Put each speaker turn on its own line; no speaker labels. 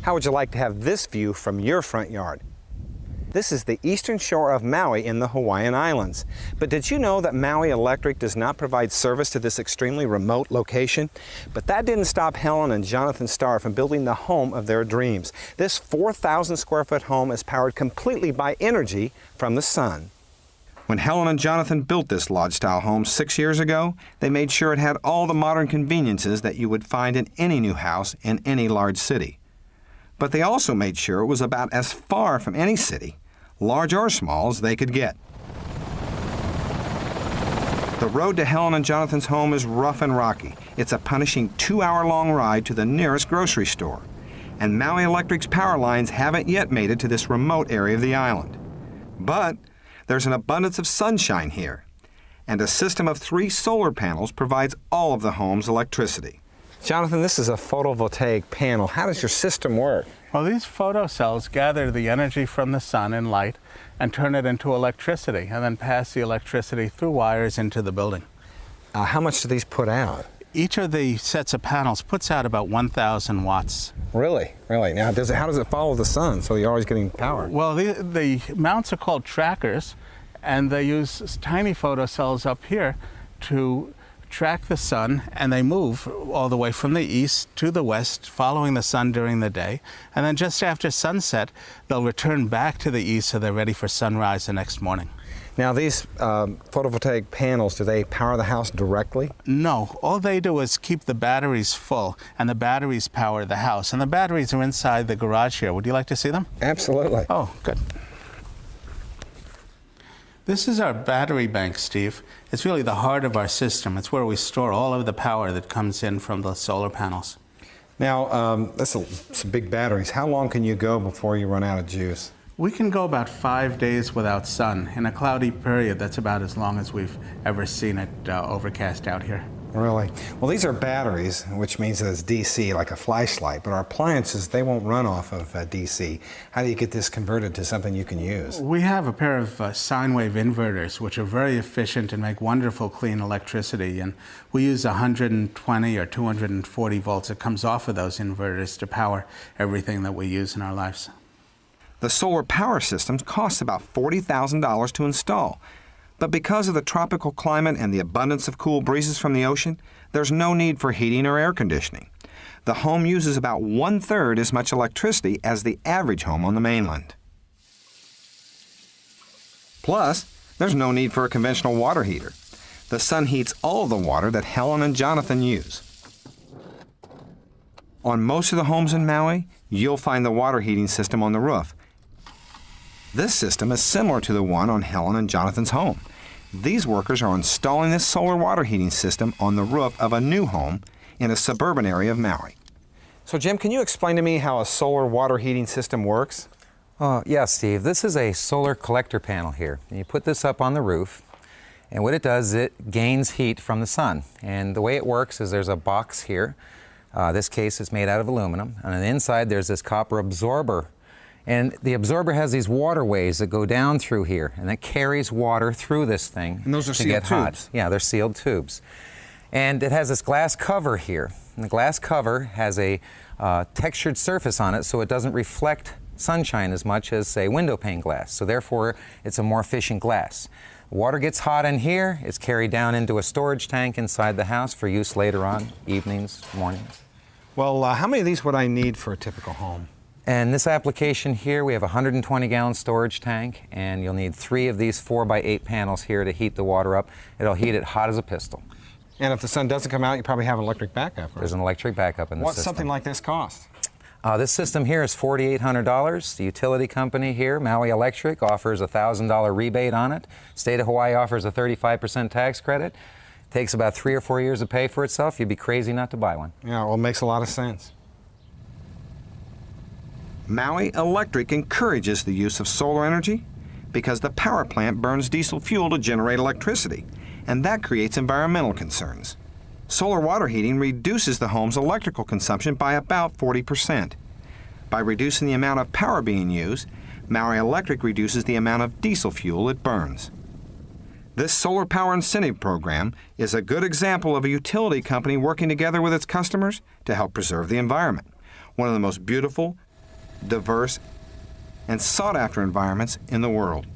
How would you like to have this view from your front yard? This is the eastern shore of Maui in the Hawaiian Islands. But did you know that Maui Electric does not provide service to this extremely remote location? But that didn't stop Helen and Jonathan Starr from building the home of their dreams. This 4,000 square foot home is powered completely by energy from the sun. When Helen and Jonathan built this lodge-style home 6 years ago, they made sure it had all the modern conveniences that you would find in any new house in any large city. But they also made sure it was about as far from any city, large or small, as they could get. The road to Helen and Jonathan's home is rough and rocky. It's a punishing 2-hour-long ride to the nearest grocery store. And Maui Electric's power lines haven't yet made it to this remote area of the island. But there's an abundance of sunshine here, and a system of 3 solar panels provides all of the home's electricity. Jonathan, this is a photovoltaic panel. How does your system work?
Well, these photocells gather the energy from the sun and light and turn it into electricity, and then pass the electricity through wires into the building.
How much do these put out?
Each of the sets of panels puts out about 1,000 watts.
Really? Really? Now, how does it follow the sun so you're always getting power?
Well, the mounts are called trackers, and they use tiny photocells up here to track the sun, and they move all the way from the east to the west, following the sun during the day. And then just after sunset, they'll return back to the east so they're ready for sunrise the next morning.
Now, these photovoltaic panels, do they power the house directly?
No. All they do is keep the batteries full, and the batteries power the house. And the batteries are inside the garage here. Would you like to see them?
Absolutely.
Oh, good. This is our battery bank, Steve. It's really the heart of our system. It's where we store all of the power that comes in from the solar panels.
Now, that's some big batteries. How long can you go before you run out of juice?
We can go about 5 days without sun. In a cloudy period, that's about as long as we've ever seen it overcast out here.
Really? Well, these are batteries, which means that it's DC, like a flashlight, but our appliances, they won't run off of DC. How do you get this converted to something you can use?
We have a pair of sine wave inverters, which are very efficient and make wonderful clean electricity, and we use 120 or 240 volts that comes off of those inverters to power everything that we use in our lives.
The solar power systems cost about $40,000 to install. But because of the tropical climate and the abundance of cool breezes from the ocean, there's no need for heating or air conditioning. The home uses about 1/3 as much electricity as the average home on the mainland. Plus, there's no need for a conventional water heater. The sun heats all of the water that Helen and Jonathan use. On most of the homes in Maui, you'll find the water heating system on the roof. This system is similar to the one on Helen and Jonathan's home. These workers are installing this solar water heating system on the roof of a new home in a suburban area of Maui. So Jim, can you explain to me how a solar water heating system works?
Yeah, Steve. This is a solar collector panel here. And you put this up on the roof, and what it does, it gains heat from the sun. And the way it works is there's a box here. This case is made out of aluminum, and on the inside there's this copper absorber. And the absorber has these waterways that go down through here, and that carries water through this thing.
And those are
to
sealed
get hot.
tubes?
Yeah, they're sealed tubes. And it has this glass cover here. And the glass cover has a textured surface on it so it doesn't reflect sunshine as much as, say, window pane glass. So therefore, it's a more efficient glass. Water gets hot in here, it's carried down into a storage tank inside the house for use later on, evenings, mornings.
Well, how many of these would I need for a typical home?
And this application here, we have a 120-gallon storage tank, and you'll need 3 of these 4x8 panels here to heat the water up. It'll heat it hot as a pistol.
And if the sun doesn't come out, you probably have an electric backup, right?
There's an electric backup in the system.
What's something like this cost?
This system here is $4,800. The utility company here, Maui Electric, offers a $1,000 rebate on it. State of Hawaii offers a 35% tax credit. Takes about 3 or 4 years to pay for itself. You'd be crazy not to buy one.
Yeah, well, it makes a lot of sense. Maui Electric encourages the use of solar energy because the power plant burns diesel fuel to generate electricity, and that creates environmental concerns. Solar water heating reduces the home's electrical consumption by about 40%. By reducing the amount of power being used, Maui Electric reduces the amount of diesel fuel it burns. This solar power incentive program is a good example of a utility company working together with its customers to help preserve the environment. One of the most beautiful, diverse, and sought-after environments in the world.